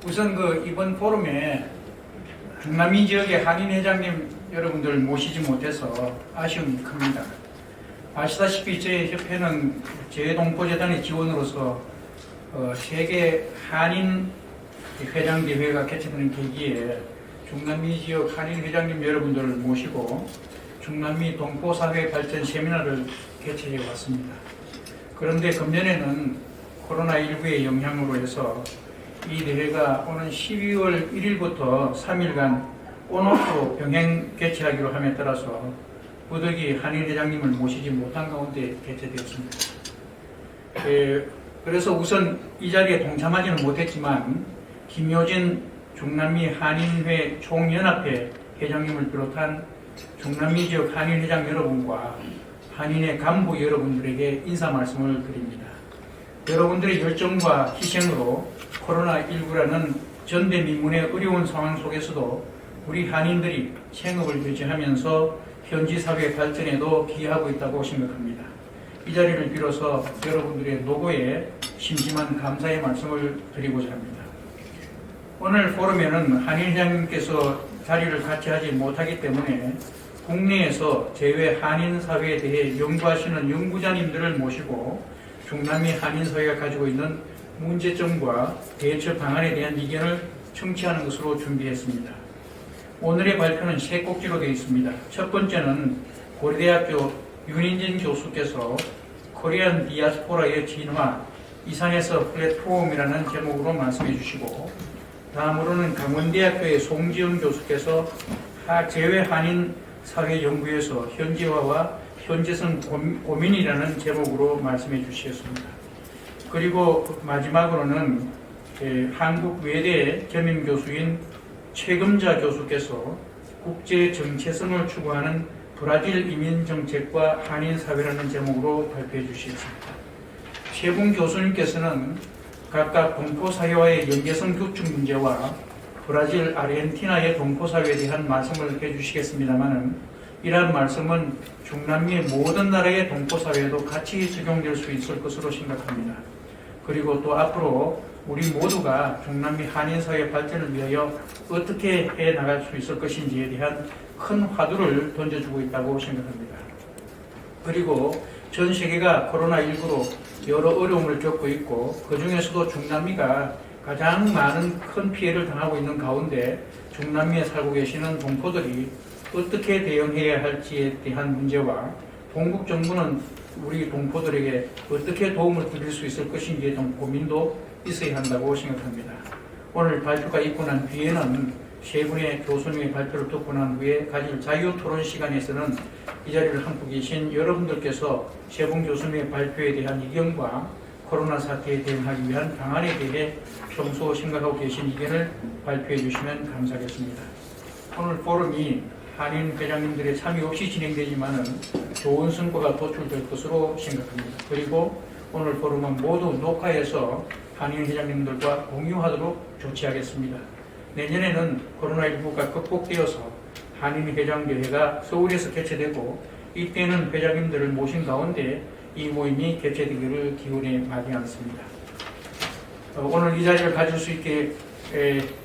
우선 이번 포럼에 중남미 지역의 한인 회장님 여러분들 모시지 못해서 아쉬움이 큽니다. 아시다시피 저희 협회는 재동포재단의 지원으로서 세계 한인 회장 대회가 개최되는 계기에 중남미 지역 한인 회장님 여러분들을 모시고 중남미 동포사회 발전 세미나를 개최해 왔습니다. 그런데 금년에는 코로나19의 영향으로 해서 이 대회가 오는 12월 1일부터 3일간 온오프 병행 개최하기로 함에 따라서 부득이 한인 회장님을 모시지 못한 가운데 개최되었습니다. 그래서 우선 이 자리에 동참하지는 못했지만 김효진 중남미 한인회 총연합회 회장님을 비롯한 중남미 지역 한인 회장 여러분과 한인회 간부 여러분들에게 인사 말씀을 드립니다. 여러분들의 열정과 희생으로 코로나19라는 전대미문의 어려운 상황 속에서도 우리 한인들이 생업을 유지하면서 현지 사회 발전에도 기여하고 있다고 생각합니다. 이 자리를 빌어서 여러분들의 노고에 심심한 감사의 말씀을 드리고자 합니다. 오늘 포럼에는 한인 회장님께서 자리를 같이 하지 못하기 때문에 국내에서 제외 한인 사회에 대해 연구하시는 연구자님들을 모시고 중남미 한인 사회가 가지고 있는 문제점과 대처 방안에 대한 의견을 청취하는 것으로 준비했습니다. 오늘의 발표는 세 꼭지로 되어 있습니다. 첫 번째는 고려대학교 윤인진 교수께서 코리안 디아스포라의 진화, 이산에서 플랫폼이라는 제목으로 말씀해 주시고, 다음으로는 강원대학교의 송지영 교수께서 제외 한인 사회연구에서 현지화와 현재성 고민이라는 제목으로 말씀해 주시겠습니다. 그리고 마지막으로는 한국외대 겸임 교수인 최금자 교수께서 국제정체성을 추구하는 브라질 이민정책과 한인사회라는 제목으로 발표해 주시겠습니다. 세 분 교수님께서는 각각 동포사회와의 연계성 구축 문제와 브라질, 아르헨티나의 동포사회에 대한 말씀을 해주시겠습니다만 이러한 말씀은 중남미의 모든 나라의 동포사회에도 같이 적용될 수 있을 것으로 생각합니다. 그리고 또 앞으로 우리 모두가 중남미 한인사회 발전을 위하여 어떻게 해나갈 수 있을 것인지에 대한 큰 화두를 던져주고 있다고 생각합니다. 그리고 전 세계가 코로나19로 여러 어려움을 겪고 있고 그 중에서도 중남미가 가장 많은 큰 피해를 당하고 있는 가운데 중남미에 살고 계시는 동포들이 어떻게 대응해야 할지에 대한 문제와 동국 정부는 우리 동포들에게 어떻게 도움을 드릴 수 있을 것인지에 대한 고민도 있어야 한다고 생각합니다. 오늘 발표가 있고 난 뒤에는 세 분의 교수님의 발표를 듣고 난 후에 가질 자유 토론 시간에서는 이 자리를 함께 계신 여러분들께서 세 분 교수님의 발표에 대한 의견과 코로나 사태에 대응하기 위한 방안에 대해 평소 생각하고 계신 의견을 발표해 주시면 감사하겠습니다. 오늘 포럼이 한인 회장님들의 참여 없이 진행되지만은 좋은 성과가 도출될 것으로 생각합니다. 그리고 오늘 포럼은 모두 녹화해서 한인 회장님들과 공유하도록 조치하겠습니다. 내년에는 코로나19가 극복되어서 한인 회장 대회가 서울에서 개최되고 이때는 회장님들을 모신 가운데 이 모임이 개최되기를 기원해 마련하겠습니다. 오늘 이 자리를 가질 수 있게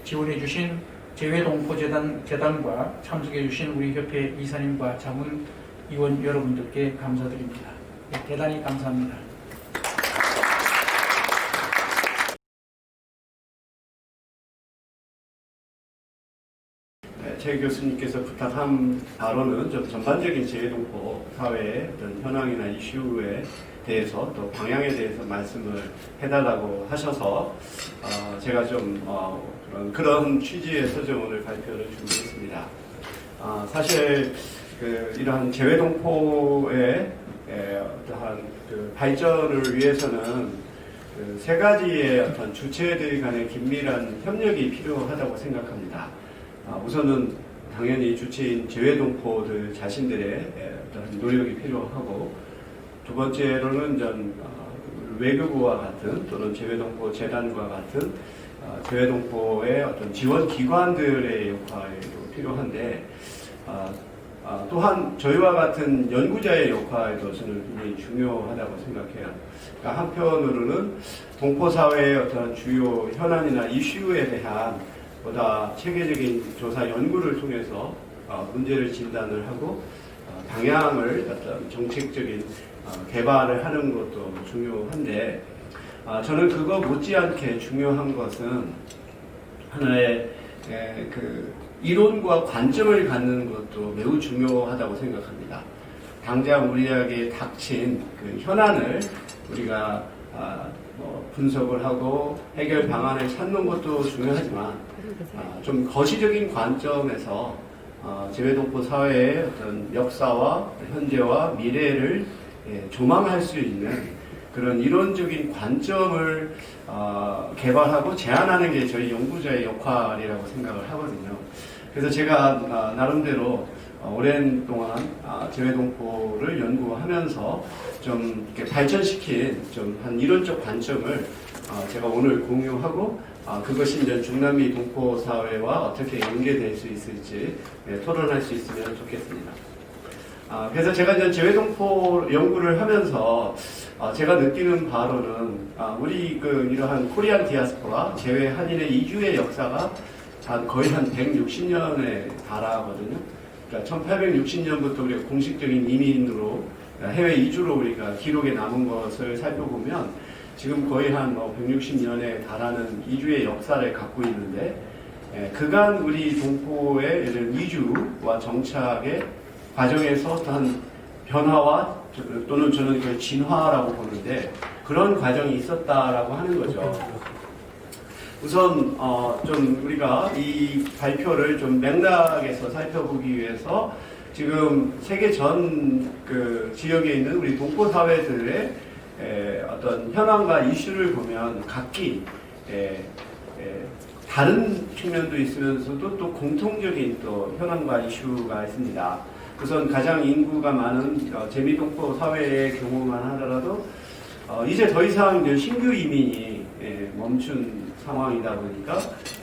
지원해 주신 재외동포재단과 참석해 주신 우리 협회 이사님과 자문위원 여러분들께 감사드립니다. 대단히 감사합니다. 최 교수님께서 부탁한 바로는 좀 전반적인 재외동포 사회의 어떤 현황이나 이슈에 대해서 또 방향에 대해서 말씀을 해달라고 하셔서 제가 좀 그런 취지에서 좀 오늘 발표를 준비했습니다. 사실 이러한 재외동포의 어떠한 발전을 위해서는 세 가지의 어떤 주체들 간의 긴밀한 협력이 필요하다고 생각합니다. 우선은 당연히 주체인 재외동포들 자신들의 어떤 노력이 필요하고, 두 번째로는 외교부와 같은 또는 재외동포 재단과 같은 재외동포의 어떤 지원 기관들의 역할도 필요한데, 또한 저희와 같은 연구자의 역할도 저는 굉장히 중요하다고 생각해요. 그러니까 한편으로는 동포 사회의 어떤 주요 현안이나 이슈에 대한 보다 체계적인 조사 연구를 통해서 문제를 진단을 하고 방향을 어떤 정책적인 개발을 하는 것도 중요한데 저는 그거 못지않게 중요한 것은 하나의 그 이론과 관점을 갖는 것도 매우 중요하다고 생각합니다. 당장 우리에게 닥친 그 현안을 우리가 분석을 하고 해결 방안을 찾는 것도 중요하지만 좀 거시적인 관점에서 재외동포 사회의 어떤 역사와 현재와 미래를 조망할 수 있는 그런 이론적인 관점을 개발하고 제안하는 게 저희 연구자의 역할이라고 생각을 하거든요. 그래서 제가 나름대로 오랜 동안 재외동포를 연구하면서 좀 이렇게 발전시킨 좀 한 이론적 관점을 제가 오늘 공유하고 그것이 이제 중남미 동포 사회와 어떻게 연계될 수 있을지 토론할 수 있으면 좋겠습니다. 그래서 제가 이제 재외동포 연구를 하면서 제가 느끼는 바로는 우리 이러한 코리안 디아스포라 재외 한인의 이주의 역사가 거의 한 160년에 달하거든요. 그러니까 1860년부터 우리가 공식적인 이민으로 해외 이주로 우리가 기록에 남은 것을 살펴보면 지금 거의 한 160년에 달하는 이주의 역사를 갖고 있는데 그간 우리 동포의 이주와 정착의 과정에서 어떠한 변화와 또는 저는 그걸 진화라고 보는데 그런 과정이 있었다라고 하는 거죠. 우선 좀 우리가 이 발표를 좀 맥락에서 살펴보기 위해서 지금 세계 전 그 지역에 있는 우리 동포 사회들의 어떤 현황과 이슈를 보면 각기 다른 측면도 있으면서도 또 공통적인 또 현황과 이슈가 있습니다. 우선 가장 인구가 많은 재미동포 사회의 경우만 하더라도 이제 더 이상 이제 신규 이민이 멈춘 상황이다 보니까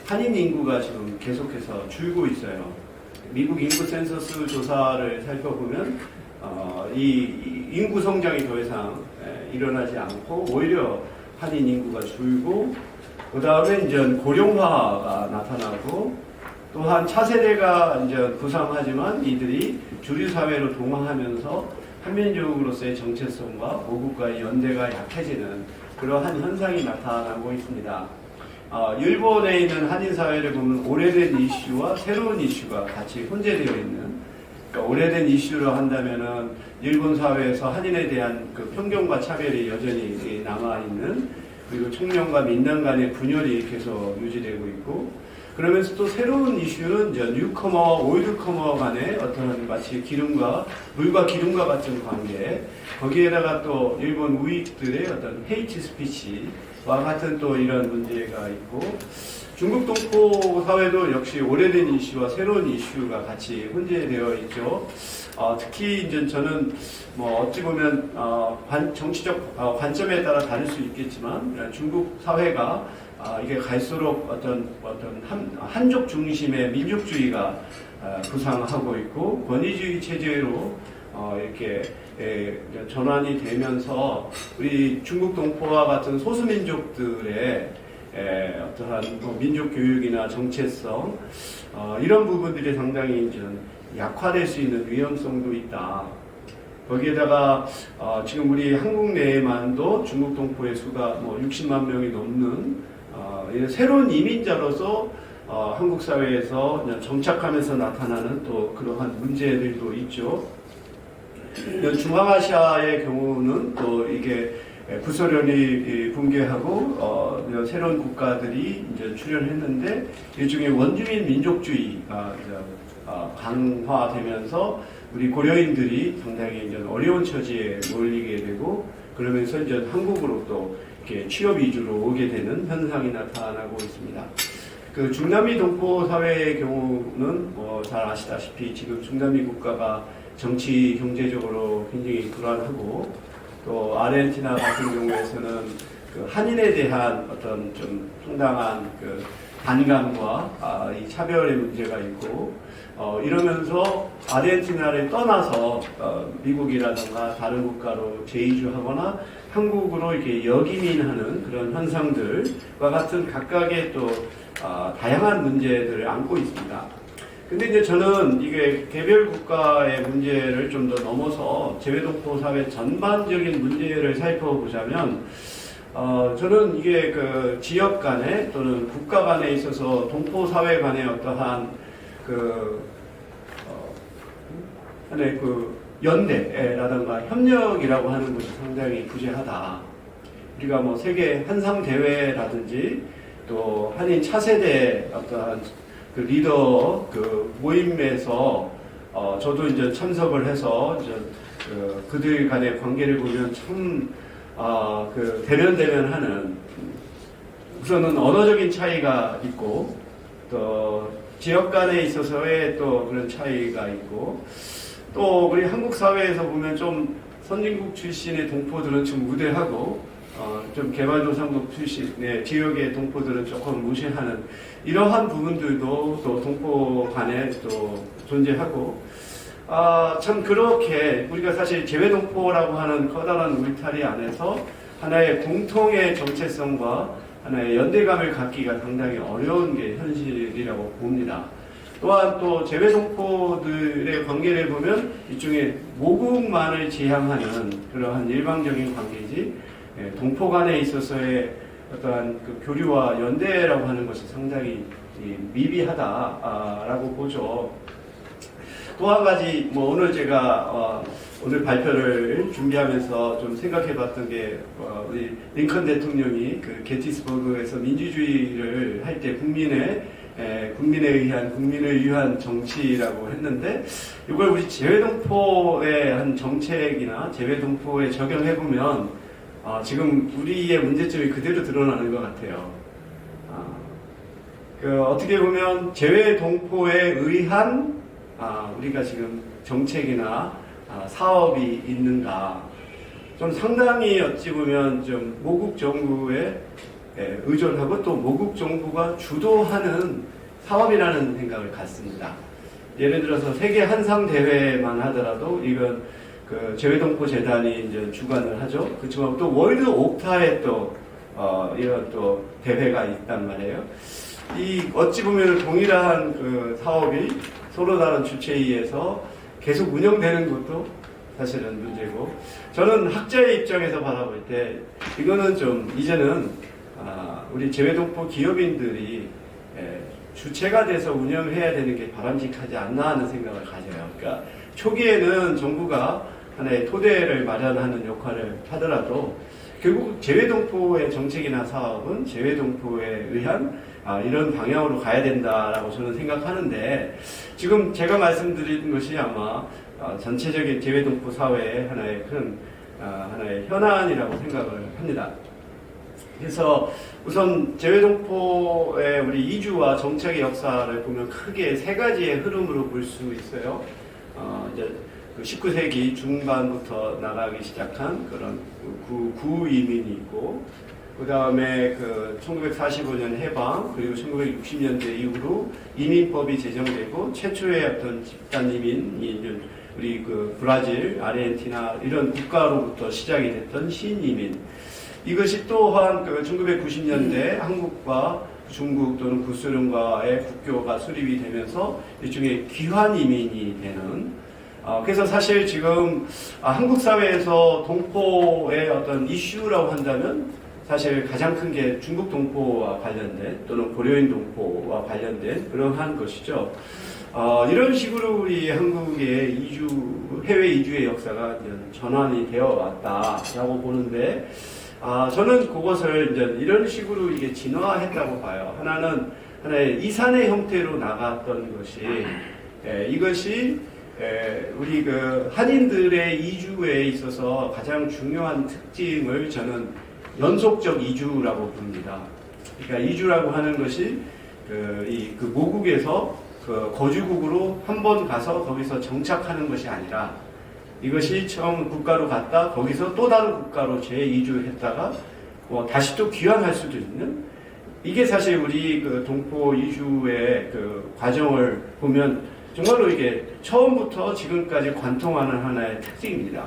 한인 인구가 지금 계속해서 줄고 있어요. 미국 인구 센서스 조사를 살펴보면 이 인구 성장이 더 이상 일어나지 않고 오히려 한인 인구가 줄고 그 다음에 이제 고령화가 나타나고 또한 차세대가 이제 부상하지만 이들이 주류 사회로 동화하면서 한민족으로서의 정체성과 모국과의 연대가 약해지는 그러한 현상이 나타나고 있습니다. 일본에 있는 한인 사회를 보면 오래된 이슈와 새로운 이슈가 같이 혼재되어 있는, 그러니까 오래된 이슈로 한다면은 일본 사회에서 한인에 대한 그 편견과 차별이 여전히 남아 있는, 그리고 청년과 민남 간의 분열이 계속 유지되고 있고, 그러면서 또 새로운 이슈는 이제 뉴커머, 올드커머 간의 어떤 마치 물과 기름과 같은 관계, 거기에다가 또 일본 우익들의 어떤 헤이트 스피치와 같은 또 이런 문제가 있고, 중국 동포 사회도 역시 오래된 이슈와 새로운 이슈가 같이 혼재되어 있죠. 특히 이제 저는 어찌 보면 정치적 관점에 따라 다를 수 있겠지만 중국 사회가 이게 갈수록 어떤 한족 중심의 민족주의가 부상하고 있고 권위주의 체제로 이렇게 전환이 되면서 우리 중국 동포와 같은 소수민족들의 어떠한 민족 교육이나 정체성 이런 부분들이 상당히 이제 약화될 수 있는 위험성도 있다. 거기에다가 지금 우리 한국 내에만도 중국 동포의 수가 60만 명이 넘는 새로운 이민자로서 한국 사회에서 정착하면서 나타나는 또 그러한 문제들도 있죠. 중앙아시아의 경우는 또 이게 구소련이 붕괴하고 새로운 국가들이 이제 출현했는데 일종의 원주민 민족주의가 강화되면서 우리 고려인들이 상당히 이제 어려운 처지에 몰리게 되고 그러면서 이제 한국으로 또 이렇게 취업 위주로 오게 되는 현상이 나타나고 있습니다. 그 중남미 동포 사회의 경우는 잘 아시다시피 지금 중남미 국가가 정치 경제적으로 굉장히 불안하고 또 아르헨티나 같은 경우에서는 그 한인에 대한 어떤 좀 상당한 그 반감과 이 차별의 문제가 있고 이러면서 아르헨티나를 떠나서 미국이라든가 다른 국가로 재이주하거나 한국으로 이렇게 역이민하는 그런 현상들과 같은 각각의 또 다양한 문제들을 안고 있습니다. 근데 이제 저는 이게 개별 국가의 문제를 좀 더 넘어서 재외동포 사회 전반적인 문제를 살펴보자면, 저는 이게 그 지역 간에 또는 국가 간에 있어서 동포 사회 간의 어떠한 하나의 연대라든가 협력이라고 하는 것이 상당히 부재하다. 우리가 뭐 세계 한상 대회라든지 또 한인 차세대 어떠한 그 리더 모임에서 저도 이제 참석을 해서 이제 그들 간의 관계를 보면 참 대면대면하는, 우선은 언어적인 차이가 있고 또 지역 간에 있어서의 또 그런 차이가 있고, 또 우리 한국 사회에서 보면 좀 선진국 출신의 동포들은 좀 우대하고 좀 개발도상국 출신의 지역의 동포들은 조금 무시하는 이러한 부분들도 또 동포 간에 또 존재하고, 참 그렇게 우리가 사실 재외동포라고 하는 커다란 울타리 안에서 하나의 공통의 정체성과 하나의 연대감을 갖기가 상당히 어려운 게 현실이라고 봅니다. 또한 또 재외동포들의 관계를 보면 일종의 모국만을 지향하는 그러한 일방적인 관계이지, 동포 간에 있어서의 어떠한 그 교류와 연대라고 하는 것이 상당히 미비하다라고 보죠. 또 한 가지, 오늘 제가 오늘 발표를 준비하면서 좀 생각해봤던 게, 우리 링컨 대통령이 그 게티스버그에서 민주주의를 할 때 국민을 위한 정치라고 했는데, 이걸 우리 재외동포의 한 정책이나 재외동포에 적용해보면 지금 우리의 문제점이 그대로 드러나는 것 같아요. 어떻게 보면 재외동포에 의한 우리가 지금 정책이나 사업이 있는가, 좀 상당히 어찌 보면 좀 모국 정부에 의존하고 또 모국 정부가 주도하는 사업이라는 생각을 갖습니다. 예를 들어서 세계 한상 대회만 하더라도 이건 그 재외동포 재단이 이제 주관을 하죠. 그렇지만 또 월드 옥타에 또 이런 또 대회가 있단 말이에요. 이 어찌 보면 동일한 그 사업이 서로 다른 주체에 의해서 계속 운영되는 것도 사실은 문제고, 저는 학자의 입장에서 바라볼 때 이거는 좀 이제는 우리 재외동포 기업인들이 주체가 돼서 운영해야 되는 게 바람직하지 않나 하는 생각을 가져요. 그러니까 초기에는 정부가 하나의 토대를 마련하는 역할을 하더라도 결국 재외동포의 정책이나 사업은 재외동포에 의한 이런 방향으로 가야 된다라고 저는 생각하는데, 지금 제가 말씀드린 것이 아마 전체적인 재외동포 사회의 하나의 큰 하나의 현안이라고 생각을 합니다. 그래서 우선 재외동포의 우리 이주와 정착의 역사를 보면 크게 세 가지의 흐름으로 볼 수 있어요. 이제 19세기 중반부터 나가기 시작한 그런 구이민이 있고, 그 다음에 1945년 해방, 그리고 1960년대 이후로 이민법이 제정되고 최초의 어떤 집단 이민이 우리 브라질, 아르헨티나 이런 국가로부터 시작이 됐던 신이민. 이것이 또한 1990년대 한국과 중국 또는 구소련과의 국교가 수립이 되면서 일종의 귀환 이민이 되는, 그래서 사실 지금 한국 사회에서 동포의 어떤 이슈라고 한다면 사실 가장 큰 게 중국 동포와 관련된 또는 고려인 동포와 관련된 그러한 것이죠. 이런 식으로 우리 한국의 해외 이주의 역사가 전환이 되어 왔다라고 보는데, 저는 그것을 이제 이런 식으로 이게 진화했다고 봐요. 하나의 이산의 형태로 나갔던 것이, 이것이 우리 한인들의 이주에 있어서 가장 중요한 특징을 저는 연속적 이주라고 봅니다. 그러니까 이주라고 하는 것이 모국에서 거주국으로 한 번 가서 거기서 정착하는 것이 아니라, 이것이 처음 국가로 갔다 거기서 또 다른 국가로 재이주했다가 다시 또 귀환할 수도 있는, 이게 사실 우리 동포 이주의 과정을 보면 정말로 이게 처음부터 지금까지 관통하는 하나의 특징입니다.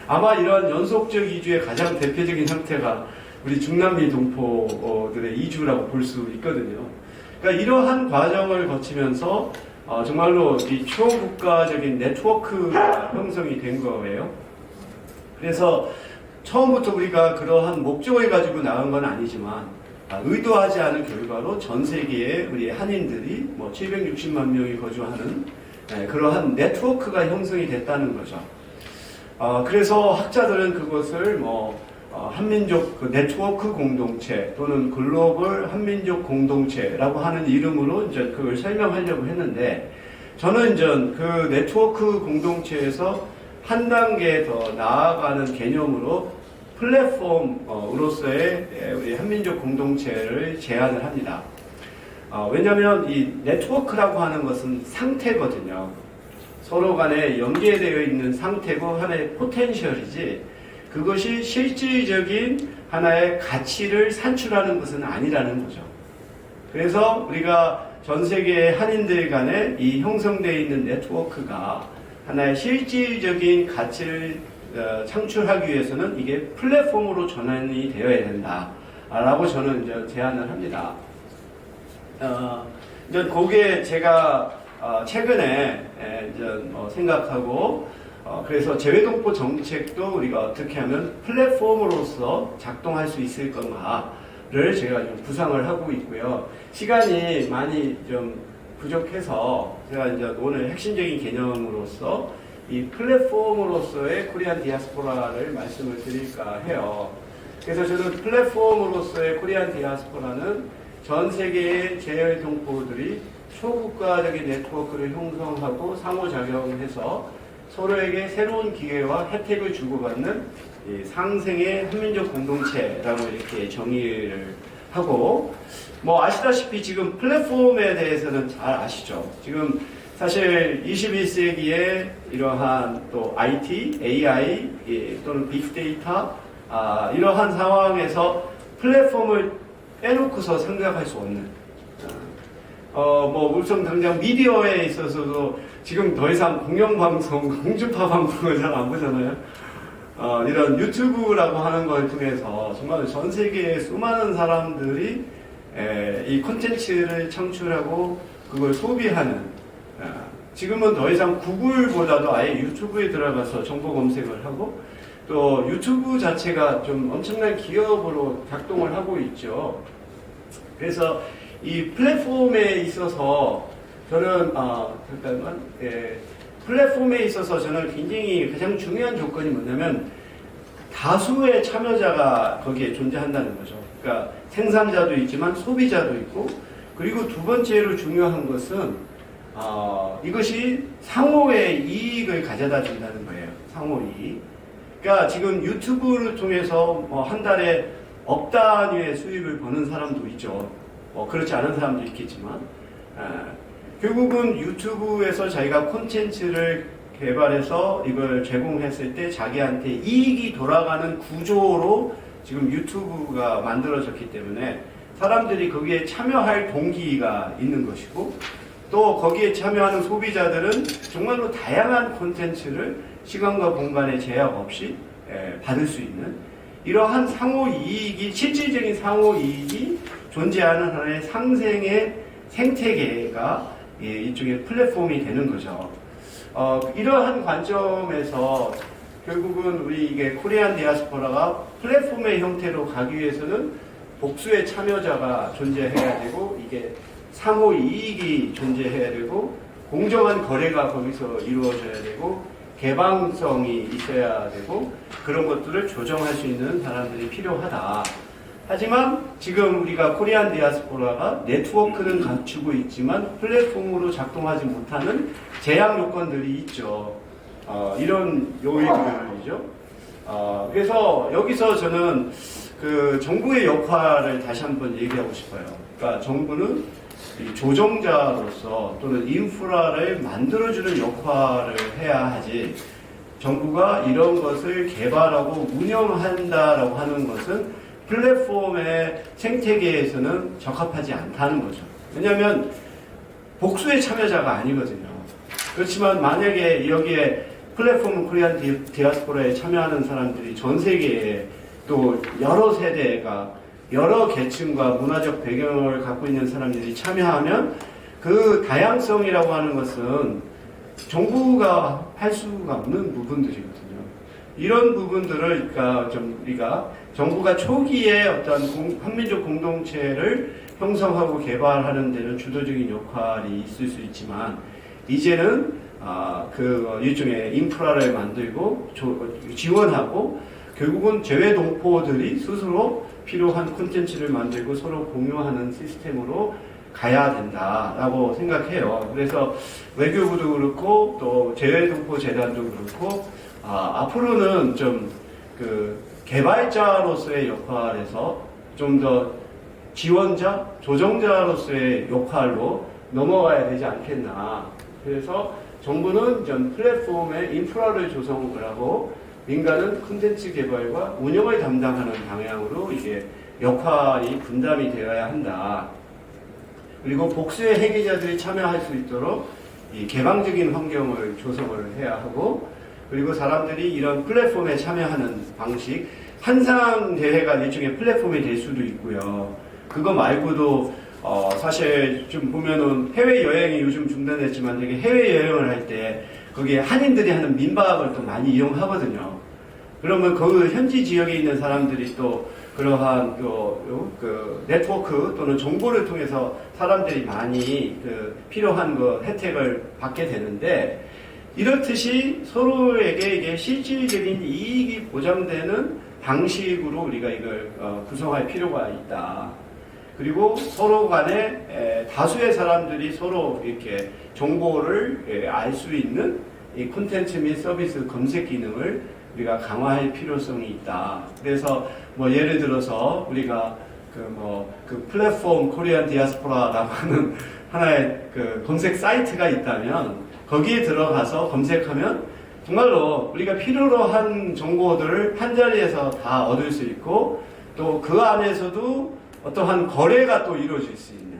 아마 이런 연속적 이주의 가장 대표적인 형태가 우리 중남미 동포들의 이주라고 볼 수 있거든요. 그러니까 이러한 과정을 거치면서 정말로 이 초국가적인 네트워크가 형성이 된 거예요. 그래서 처음부터 우리가 그러한 목적을 가지고 나온 건 아니지만 의도하지 않은 결과로 전 세계에 우리 한인들이 뭐 760만 명이 거주하는 그러한 네트워크가 형성이 됐다는 거죠. 그래서 학자들은 그것을 한민족 그 네트워크 공동체 또는 글로벌 한민족 공동체라고 하는 이름으로 이제 그걸 설명하려고 했는데, 저는 이제 그 네트워크 공동체에서 한 단계 더 나아가는 개념으로 플랫폼으로서의 우리 한민족 공동체를 제안을 합니다. 왜냐하면 이 네트워크라고 하는 것은 상태거든요. 서로 간에 연계되어 있는 상태고 하나의 포텐셜이지, 그것이 실질적인 하나의 가치를 산출하는 것은 아니라는 거죠. 그래서 우리가 전 세계의 한인들 간에 이 형성되어 있는 네트워크가 하나의 실질적인 가치를 창출하기 위해서는 이게 플랫폼으로 전환이 되어야 된다라고 저는 이제 제안을 합니다. 이제 거기에 제가 최근에 이제 생각하고 그래서 재외동포 정책도 우리가 어떻게 하면 플랫폼으로서 작동할 수 있을 건가를 제가 좀 구상을 하고 있고요. 시간이 많이 좀 부족해서 제가 이제 오늘 핵심적인 개념으로서 이 플랫폼으로서의 코리안 디아스포라를 말씀을 드릴까 해요. 그래서 저는 플랫폼으로서의 코리안 디아스포라는 전 세계의 재외동포들이 초국가적인 네트워크를 형성하고 상호작용해서 서로에게 새로운 기회와 혜택을 주고받는 상생의 한민족 공동체라고 이렇게 정의를 하고, 아시다시피 지금 플랫폼에 대해서는 잘 아시죠? 지금 사실 21세기에 이러한 또 IT, AI 또는 빅데이터 이러한 상황에서 플랫폼을 빼놓고서 생각할 수 없는 우선 당장 미디어에 있어서도 지금 더 이상 공영방송, 공중파 방송을 잘 안 보잖아요. 이런 유튜브라고 하는 걸 통해서 정말 전 세계의 수많은 사람들이 이 콘텐츠를 창출하고 그걸 소비하는, 지금은 더 이상 구글보다도 아예 유튜브에 들어가서 정보 검색을 하고 또 유튜브 자체가 좀 엄청난 기업으로 작동을 하고 있죠. 그래서 이 플랫폼에 있어서 저는 플랫폼에 있어서 저는 굉장히 가장 중요한 조건이 뭐냐면 다수의 참여자가 거기에 존재한다는 거죠. 그러니까 생산자도 있지만 소비자도 있고, 그리고 두 번째로 중요한 것은 이것이 상호의 이익을 가져다 준다는 거예요. 상호이익. 그러니까 지금 유튜브를 통해서 한 달에 억 단위의 수익을 버는 사람도 있죠. 그렇지 않은 사람도 있겠지만, 결국은 유튜브에서 자기가 콘텐츠를 개발해서 이걸 제공했을 때 자기한테 이익이 돌아가는 구조로 지금 유튜브가 만들어졌기 때문에 사람들이 거기에 참여할 동기가 있는 것이고, 또 거기에 참여하는 소비자들은 정말로 다양한 콘텐츠를 시간과 공간의 제약 없이 받을 수 있는 이러한 상호이익이, 실질적인 상호이익이 존재하는 하나의 상생의 생태계가 이쪽에 플랫폼이 되는 거죠. 이러한 관점에서 결국은 우리 이게 코리안 디아스포라가 플랫폼의 형태로 가기 위해서는 복수의 참여자가 존재해야 되고, 이게 상호 이익이 존재해야 되고, 공정한 거래가 거기서 이루어져야 되고, 개방성이 있어야 되고, 그런 것들을 조정할 수 있는 사람들이 필요하다. 하지만 지금 우리가 코리안 디아스포라가 네트워크는 갖추고 있지만 플랫폼으로 작동하지 못하는 제약 요건들이 있죠. 이런 요인들이죠. 그래서 여기서 저는 그 정부의 역할을 다시 한번 얘기하고 싶어요. 그러니까 정부는 이 조정자로서 또는 인프라를 만들어주는 역할을 해야 하지, 정부가 이런 것을 개발하고 운영한다라고 하는 것은 플랫폼의 생태계에서는 적합하지 않다는 거죠. 왜냐하면 복수의 참여자가 아니거든요. 그렇지만 만약에 여기에 플랫폼 코리안 디아스포라에 참여하는 사람들이 전 세계에 또 여러 세대가 여러 계층과 문화적 배경을 갖고 있는 사람들이 참여하면 그 다양성이라고 하는 것은 정부가 할 수가 없는 부분들이거든요. 이런 부분들을 그러니까 좀 우리가 정부가 초기에 어떤 한민족 공동체를 형성하고 개발하는 데는 주도적인 역할이 있을 수 있지만 이제는 그 일종의 인프라를 만들고 지원하고 결국은 재외동포들이 스스로 필요한 콘텐츠를 만들고 서로 공유하는 시스템으로 가야 된다라고 생각해요. 그래서 외교부도 그렇고 또 재외동포 재단도 그렇고 앞으로는 좀 그 개발자로서의 역할에서 좀 더 지원자, 조정자로서의 역할로 넘어가야 되지 않겠나. 그래서 정부는 전 플랫폼의 인프라를 조성을 하고 민간은 콘텐츠 개발과 운영을 담당하는 방향으로 이게 역할이 분담이 되어야 한다. 그리고 복수의 해계자들이 참여할 수 있도록 이 개방적인 환경을 조성을 해야 하고 그리고 사람들이 이런 플랫폼에 참여하는 방식 한상 대회가 일종의 플랫폼이 될 수도 있고요. 그거 말고도 사실 좀 보면은 해외여행이 요즘 중단됐지만 되게 해외여행을 할 때 거기에 한인들이 하는 민박을 또 많이 이용하거든요. 그러면 그 현지 지역에 있는 사람들이 또 그러한 그 네트워크 또는 정보를 통해서 사람들이 많이 그 필요한 그 혜택을 받게 되는데 이렇듯이 서로에게 이게 실질적인 이익이 보장되는 방식으로 우리가 이걸 구성할 필요가 있다. 그리고 서로 간에 다수의 사람들이 서로 이렇게 정보를 알 수 있는 이 콘텐츠 및 서비스 검색 기능을 우리가 강화할 필요성이 있다. 그래서 뭐 예를 들어서 우리가 그 플랫폼 코리안 디아스포라라고 하는 하나의 그 검색 사이트가 있다면 거기에 들어가서 검색하면 정말로 우리가 필요로 한 정보들을 한 자리에서 다 얻을 수 있고 또 그 안에서도 어떠한 거래가 또 이루어질 수 있는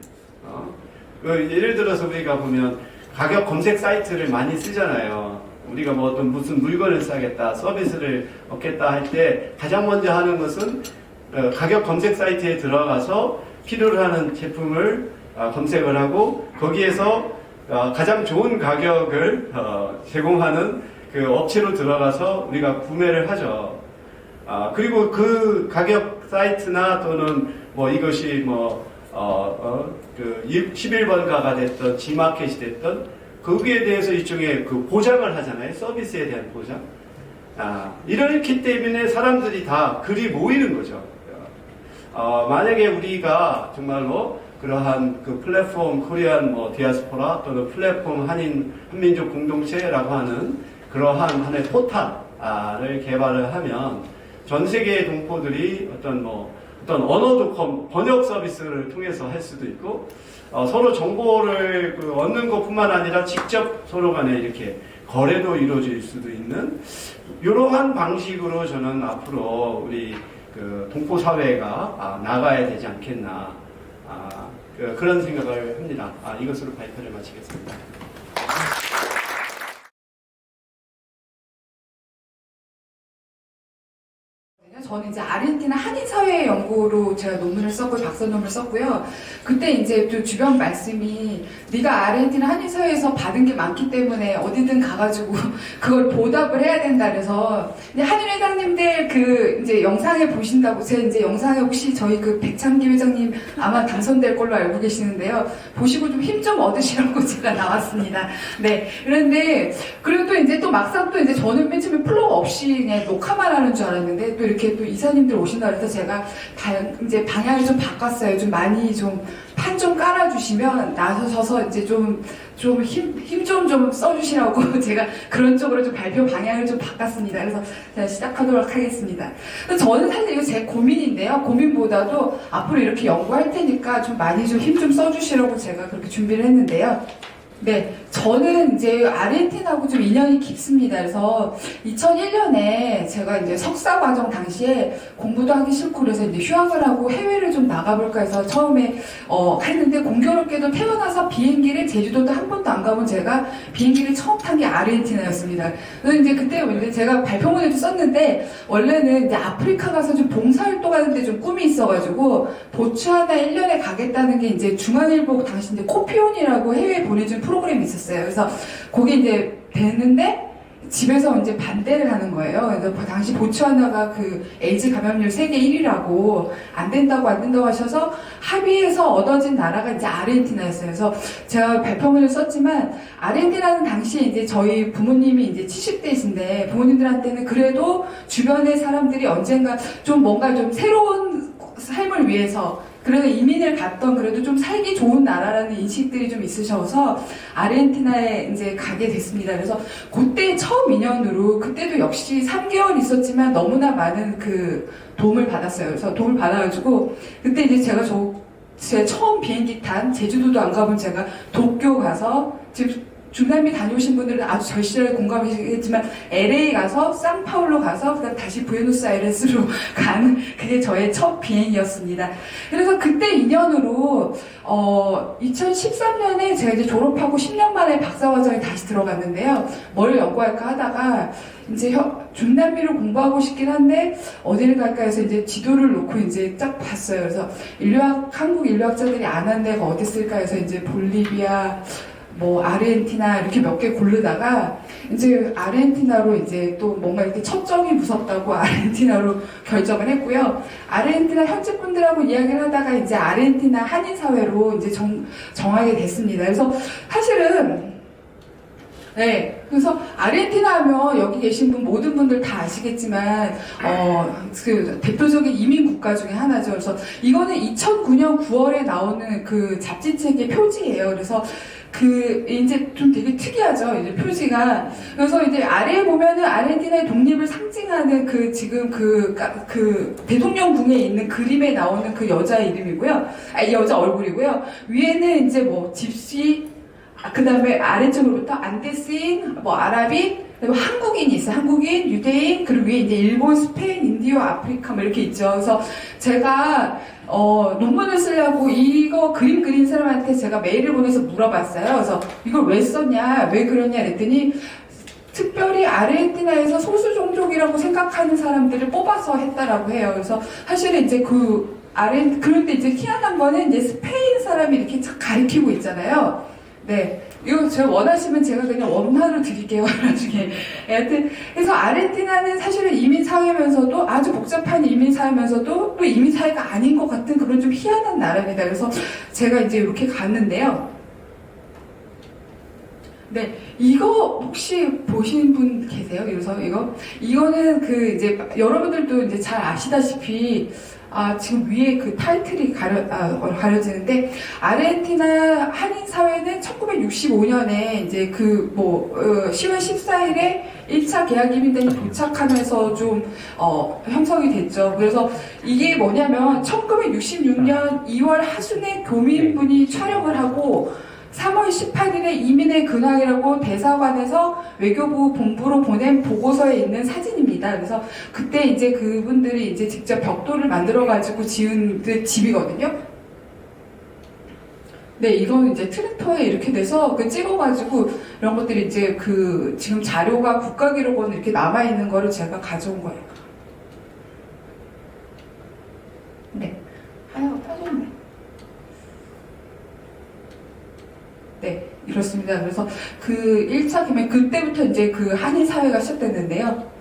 예를 들어서 우리가 보면 가격 검색 사이트를 많이 쓰잖아요. 우리가 뭐 어떤 무슨 물건을 사겠다, 서비스를 얻겠다 할 때 가장 먼저 하는 것은 가격 검색 사이트에 들어가서 필요로 하는 제품을 검색을 하고 거기에서 가장 좋은 가격을 제공하는 그 업체로 들어가서 우리가 구매를 하죠. 그리고 그 가격 사이트나 또는 뭐 이것이 그 11번가가 됐던 G마켓이 됐던 거기에 대해서 일종의 그 보장을 하잖아요. 서비스에 대한 보장. 이렇기 때문에 사람들이 다 글이 모이는 거죠. 만약에 우리가 정말로 그러한 그 플랫폼 코리안 디아스포라 또는 플랫폼 한민족 공동체라고 하는 그러한 하나의 포탈을 개발을 하면 전 세계의 동포들이 어떤 언어도 번역 서비스를 통해서 할 수도 있고 서로 정보를 얻는 것뿐만 아니라 직접 서로 간에 이렇게 거래도 이루어질 수도 있는 이러한 방식으로 저는 앞으로 우리 그 동포 사회가 나가야 되지 않겠나 그런 생각을 합니다. 이것으로 발표를 마치겠습니다. 저는 이제 아르헨티나 한인사회 연구로 제가 논문을 썼고 박사 논문을 썼고요. 그때 이제 또 주변 말씀이 네가 아르헨티나 한인사회에서 받은 게 많기 때문에 어디든 가가지고 그걸 보답을 해야 된다 그래서 한인 회장님들 그 이제 영상에 보신다고 제가 이제 영상에 혹시 저희 그 백창기 회장님 아마 당선될 걸로 알고 계시는데요. 보시고 좀 힘 좀 얻으시라고 제가 나왔습니다. 네. 그런데 그리고 또 이제 또 막상 또 이제 저는 맨 처음에 플로우 없이 그냥 녹화만 하는 줄 알았는데 또 이렇게 또 이사님들 오신다 그래서 제가 이제 방향을 좀 바꿨어요. 좀 많이 좀 판 좀 깔아주시면 나서서 이제 좀 힘 좀 써주시라고 제가 그런 쪽으로 좀 발표 방향을 좀 바꿨습니다. 그래서 제가 시작하도록 하겠습니다. 저는 사실 이거 제 고민인데요. 고민보다도 앞으로 이렇게 연구할 테니까 좀 많이 좀 힘 좀 써주시라고 제가 그렇게 준비를 했는데요. 네, 저는 이제 아르헨티나하고 좀 인연이 깊습니다. 그래서 2001년에 제가 이제 석사 과정 당시에 공부도 하기 싫고 그래서 이제 휴학을 하고 해외를 좀 나가볼까 해서 처음에 했는데 공교롭게도 태어나서 비행기를 제주도도 한 번도 안 가본 제가 비행기를 처음 탄 게 아르헨티나였습니다. 그래서 이제 그때 이제 제가 발표문에도 썼는데 원래는 이제 아프리카 가서 좀 봉사활동하는데 좀 꿈이 있어가지고 보츠와나 1년에 가겠다는 게 이제 중앙일보 당시 이제 코피온이라고 해외에 보내준 프로그램이 있었어요. 그래서 거기 이제 됐는데 집에서 이제 반대를 하는 거예요. 그래서 당시 보츠와나가 그 에이즈 감염률 세계 1위라고 안 된다고 하셔서 합의해서 얻어진 나라가 이제 아르헨티나였어요. 그래서 제가 발표문을 썼지만 아르헨티나는 당시에 이제 저희 부모님이 이제 70대이신데 부모님들한테는 그래도 주변의 사람들이 언젠가 좀 뭔가 좀 새로운 삶을 위해서 그래도 이민을 갔던 그래도 좀 살기 좋은 나라라는 인식들이 좀 있으셔서 아르헨티나에 이제 가게 됐습니다. 그래서 그때 처음 인연으로 그때도 역시 3개월 있었지만 너무나 많은 그 도움을 받았어요. 그래서 도움을 받아가지고 그때 이제 제 처음 비행기 탄 제주도도 안 가본 제가 도쿄 가서 지금 중남미 다녀오신 분들은 아주 절실하게 공감하시겠지만 LA 가서 상파울로 가서 그다음 다시 부에노스아이레스로 가는 그게 저의 첫 비행이었습니다. 그래서 그때 인연으로 2013년에 제가 이제 졸업하고 10년 만에 박사과정에 다시 들어갔는데요. 뭘 연구할까 하다가 이제 중남미를 공부하고 싶긴 한데 어디를 갈까 해서 이제 지도를 놓고 이제 딱 봤어요. 그래서 한국 인류학자들이 안 한 데가 어디 있을까 해서 이제 볼리비아 아르헨티나 이렇게 몇 개 고르다가 이제 아르헨티나로 이제 또 뭔가 이렇게 첫정이 무섭다고 아르헨티나로 결정을 했고요. 아르헨티나 현지 분들하고 이야기를 하다가 이제 아르헨티나 한인사회로 이제 정하게 됐습니다. 그래서 사실은 네, 그래서 아르헨티나 하면 여기 계신 모든 분들 다 아시겠지만 그 대표적인 이민 국가 중에 하나죠. 그래서 이거는 2009년 9월에 나오는 그 잡지책의 표지예요. 그래서 이제 좀 되게 특이하죠. 이제 표지가. 그래서 이제 아래에 보면은 아르헨티나의 독립을 상징하는 지금 대통령궁에 있는 그림에 나오는 그 여자 이름이고요. 여자 얼굴이고요. 위에는 이제 집시, 그 다음에 아래쪽으로부터 안데스인, 아라비, 그리고 한국인이 있어요. 한국인, 유대인, 그리고 위에 이제 일본, 스페인, 인디오, 아프리카 이렇게 있죠. 그래서 제가 논문을 쓰려고 이거 그림 그린 사람한테 제가 메일을 보내서 물어봤어요. 그래서 이걸 왜 썼냐, 왜 그러냐 그랬더니 특별히 아르헨티나에서 소수 종족이라고 생각하는 사람들을 뽑아서 했다라고 해요. 그래서 사실은 이제 그런데 이제 희한한 거는 이제 스페인 사람이 이렇게 가리키고 있잖아요. 네. 이거 제가 원하시면 제가 그냥 원화로 드릴게요, 나중에. 하여튼, 그래서 아르헨티나는 사실은 이민사회면서도 아주 복잡한 이민사회면서도 또 이민사회가 아닌 것 같은 그런 좀 희한한 나라입니다. 그래서 제가 이제 이렇게 갔는데요. 네. 이거 혹시 보신 분 계세요? 그래서 이거는 이제 여러분들도 이제 잘 아시다시피 지금 위에 그 타이틀이 가려지는데, 아르헨티나 한인사회는 1965년에 이제 10월 14일에 1차 계약 이민단이 도착하면서 좀, 형성이 됐죠. 그래서 이게 뭐냐면, 1966년 2월 하순에 교민분이 촬영을 하고, 3월 18일에 이민의 근황이라고 대사관에서 외교부 본부로 보낸 보고서에 있는 사진입니다. 그래서 그때 이제 그분들이 이제 직접 벽돌을 만들어가지고 지은 집이거든요. 네, 이건 이제 트랙터에 이렇게 돼서 찍어가지고 이런 것들이 이제 지금 자료가 국가기록원에 이렇게 남아있는 거를 제가 가져온 거예요. 네. 빠졌네. 네, 이렇습니다. 그래서 1차 기면 그때부터 이제 한인사회가 시작됐는데요.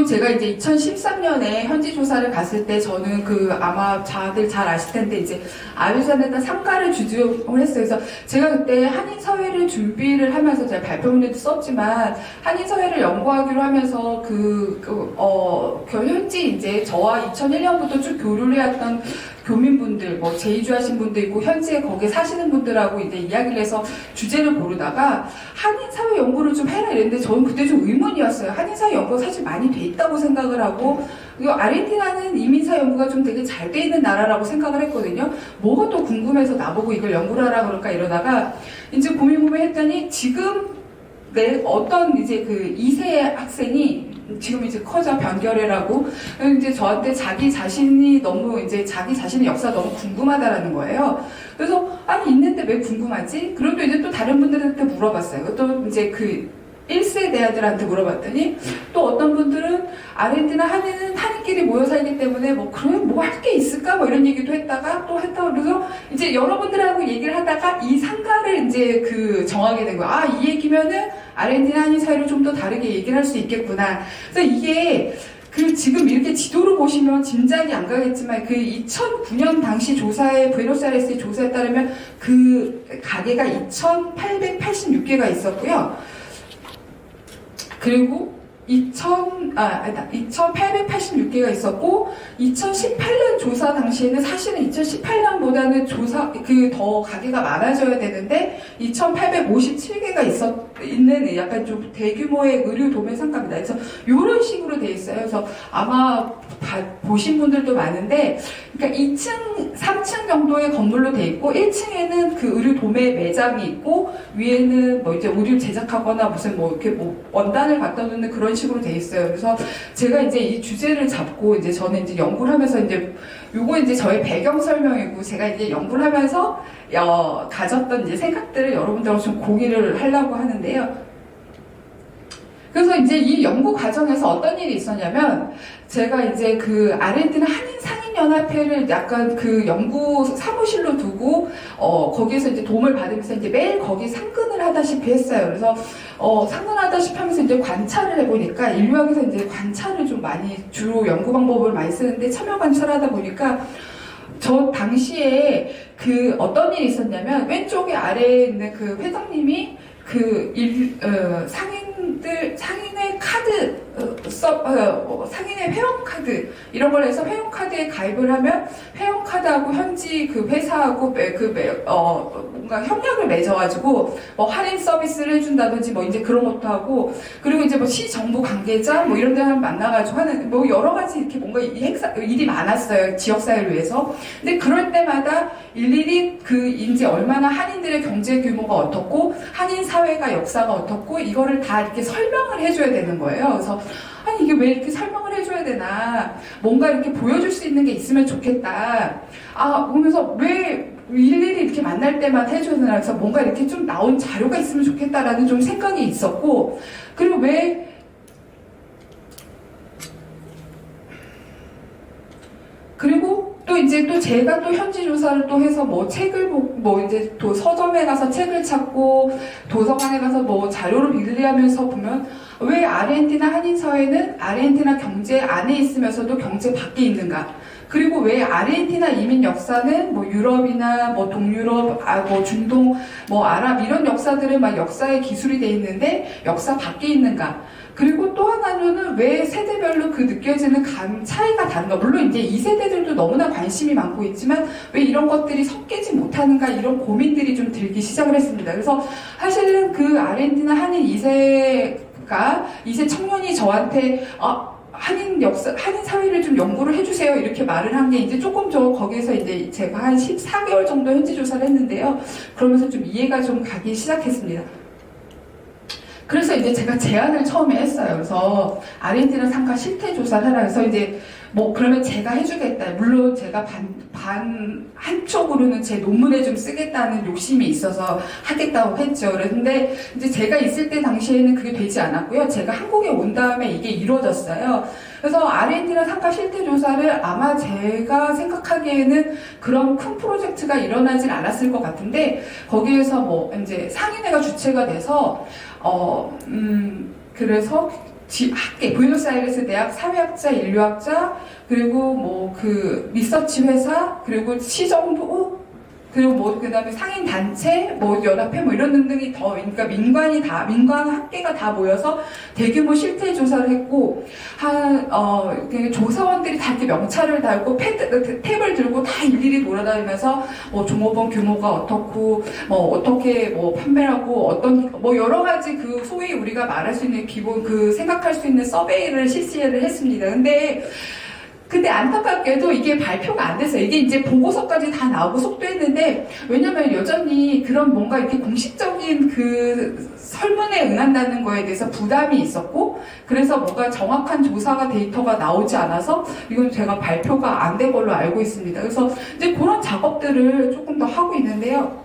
제가 이제 2013년에 현지 조사를 갔을 때 저는 아마 다들 잘 아실 텐데 이제 아르헨티나에다 상가를 주주를 했어요. 그래서 제가 그때 한인사회를 준비를 하면서 제가 발표문에도 썼지만 한인사회를 연구하기로 하면서 현지 이제 저와 2001년부터 쭉 교류를 해왔던 교민분들, 재이주하신 분도 있고, 현지에 거기에 사시는 분들하고 이제 이야기를 해서 주제를 고르다가, 한인사회 연구를 좀 해라 이랬는데, 저는 그때 좀 의문이었어요. 한인사회 연구가 사실 많이 돼 있다고 생각을 하고, 그리고 아르헨티나는 이민사 연구가 좀 되게 잘 돼 있는 나라라고 생각을 했거든요. 뭐가 또 궁금해서 나보고 이걸 연구를 하라 그럴까 이러다가 이제 고민 했더니 지금 내 어떤 이제 그 2세 학생이 지금 이제 커져 변결애라고 이제 저한테 자기 자신이 너무 이제 자기 자신의 역사가 너무 궁금하다라는 거예요. 그래서 아니 있는데 왜 궁금하지? 그럼 이제 또 다른 분들한테 물어봤어요. 또 이제 그 1세대들한테 물어봤더니 또 어떤 분들은 아르헨티나 한인끼리 모여 살기 때문에 뭐 그러면 뭐 할 게 있을까 뭐 이런 얘기도 했다가 또 했다가 그래서 이제 여러분들하고 얘기를 하다가 이 상가를 이제 그 정하게 된 거야. 아, 이 얘기면은 아르헨티나 한인 사회를 좀 더 다르게 얘기를 할 수 있겠구나. 그래서 이게 그 지금 이렇게 지도로 보시면 짐작이 안 가겠지만 그 2009년 당시 조사에 부에노스아이레스의 조사에 따르면 그 가게가 2,886개가 있었고요. 그리고 2,886개가 있었고 2018년 조사 당시에는 사실은 2018년보다는 더 가게가 많아져야 되는데 2,857개가 있는 약간 좀 대규모의 의류 도매 상가입니다. 그래서 이런 식으로 돼 있어요. 그래서 아마 보신 분들도 많은데 그러니까 2층, 3층 정도의 건물로 돼 있고 1층에는 그 의류 도매 매장이 있고 위에는 뭐 이제 의류 제작하거나 무슨 뭐 이렇게 뭐 원단을 갖다 놓는 그런 식으로 돼 있어요. 그래서 제가 이제 이 주제를 잡고 이제 저는 이제 연구를 하면서 이제 요거 이제 저의 배경 설명이고 제가 이제 연구를 하면서 가졌던 이제 생각들을 여러분들하고 좀 공유를 하려고 하는데요. 그래서 이제 이 연구 과정에서 어떤 일이 있었냐면 제가 이제 그 아르헨티나 한인 상인연합회를 약간 그 연구 사무실로 두고 거기에서 이제 도움을 받으면서 이제 매일 거기 상근을 하다시피 했어요. 그래서 상근하다시피 하면서 이제 관찰을 해보니까 인류학에서 이제 관찰을 좀 많이 주로 연구 방법을 많이 쓰는데 참여 관찰하다 보니까 저 당시에 그 어떤 일이 있었냐면 왼쪽에 아래에 있는 그 회장님이 그 상인의 카드, 상인의 회원카드, 이런 걸 해서 회원카드에 가입을 하면 회원카드하고 현지 그 회사하고 뭔가 협력을 맺어가지고 뭐 할인 서비스를 해준다든지 뭐 이제 그런 것도 하고 그리고 이제 뭐 시정부 관계자 뭐 이런 데를 만나가지고 하는 뭐 여러 가지 이렇게 뭔가 일이 많았어요. 지역사회를 위해서. 근데 그럴 때마다 일일이 그 이제 얼마나 한인들의 경제 규모가 어떻고 한인 사회가 역사가 어떻고 이거를 다 이렇게 설명을 해줘야 되는 거예요. 그래서 아니 이게 왜 이렇게 설명을 해줘야 되나 뭔가 이렇게 보여줄 수 있는 게 있으면 좋겠다. 보면서 왜 일일이 이렇게 만날 때만 해줘야 되나 그래서 뭔가 이렇게 좀 나온 자료가 있으면 좋겠다라는 좀 생각이 있었고 그리고 또 이제 또 제가 또 현지 조사를 또 해서 뭐 책을 뭐 이제 또 서점에 가서 책을 찾고 도서관에 가서 뭐 자료를 빌리하면서 보면 왜 아르헨티나 한인 사회는 아르헨티나 경제 안에 있으면서도 경제 밖에 있는가? 그리고 왜 아르헨티나 이민 역사는 뭐 유럽이나 뭐 동유럽, 뭐 중동, 뭐 아랍 이런 역사들은 막 역사의 기술이 돼 있는데 역사 밖에 있는가? 그리고 또 하나는 왜 세대별로 그 느껴지는 차이가 다른가? 물론 이제 2세대들도 너무나 관심이 많고 있지만 왜 이런 것들이 섞이지 못하는가? 이런 고민들이 좀 들기 시작을 했습니다. 그래서 사실은 그 아르헨티나 한인 2세 청년이 저한테 한인 사회를 좀 연구를 해주세요. 이렇게 말을 한 게 이제 조금 거기에서 이제 제가 한 14개월 정도 현지 조사를 했는데요. 그러면서 좀 이해가 좀 가기 시작했습니다. 그래서 이제 제가 제안을 처음에 했어요. 그래서 아르헨티나 상가 실태 조사를 하라. 그래서 이제 뭐 그러면 제가 해주겠다. 물론 제가 한쪽으로는 제 논문에 좀 쓰겠다는 욕심이 있어서 하겠다고 했죠. 그런데 이제 제가 있을 때 당시에는 그게 되지 않았고요. 제가 한국에 온 다음에 이게 이루어졌어요. 그래서 아르헨티나 상가 실태 조사를 아마 제가 생각하기에는 그런 큰 프로젝트가 일어나진 않았을 것 같은데 거기에서 뭐 이제 상인회가 주체가 돼서 그래서 부에노스아이레스 대학 사회학자, 인류학자, 그리고 뭐 그 리서치 회사, 그리고 시정부, 그리고 뭐 그다음에 상인 단체, 뭐 연합회 뭐 이런 등등이 그러니까 민관 학계가 다 모여서 대규모 실태 조사를 했고 조사원들이 다 이렇게 명찰을 달고 탭을 들고 다 일일이 돌아다니면서 뭐 종업원 규모가 어떻고 뭐 어떻게 뭐 판매하고 어떤 뭐 여러 가지 그 소위 우리가 말할 수 있는 기본 그 생각할 수 있는 서베이를 실시를 했습니다. 근데 근데 안타깝게도 이게 발표가 안 됐어요. 이게 이제 보고서까지 다 나오고 속도했는데, 왜냐면 여전히 그런 뭔가 이렇게 공식적인 그 설문에 응한다는 거에 대해서 부담이 있었고, 그래서 뭔가 정확한 조사가 데이터가 나오지 않아서 이건 제가 발표가 안 된 걸로 알고 있습니다. 그래서 이제 그런 작업들을 조금 더 하고 있는데요.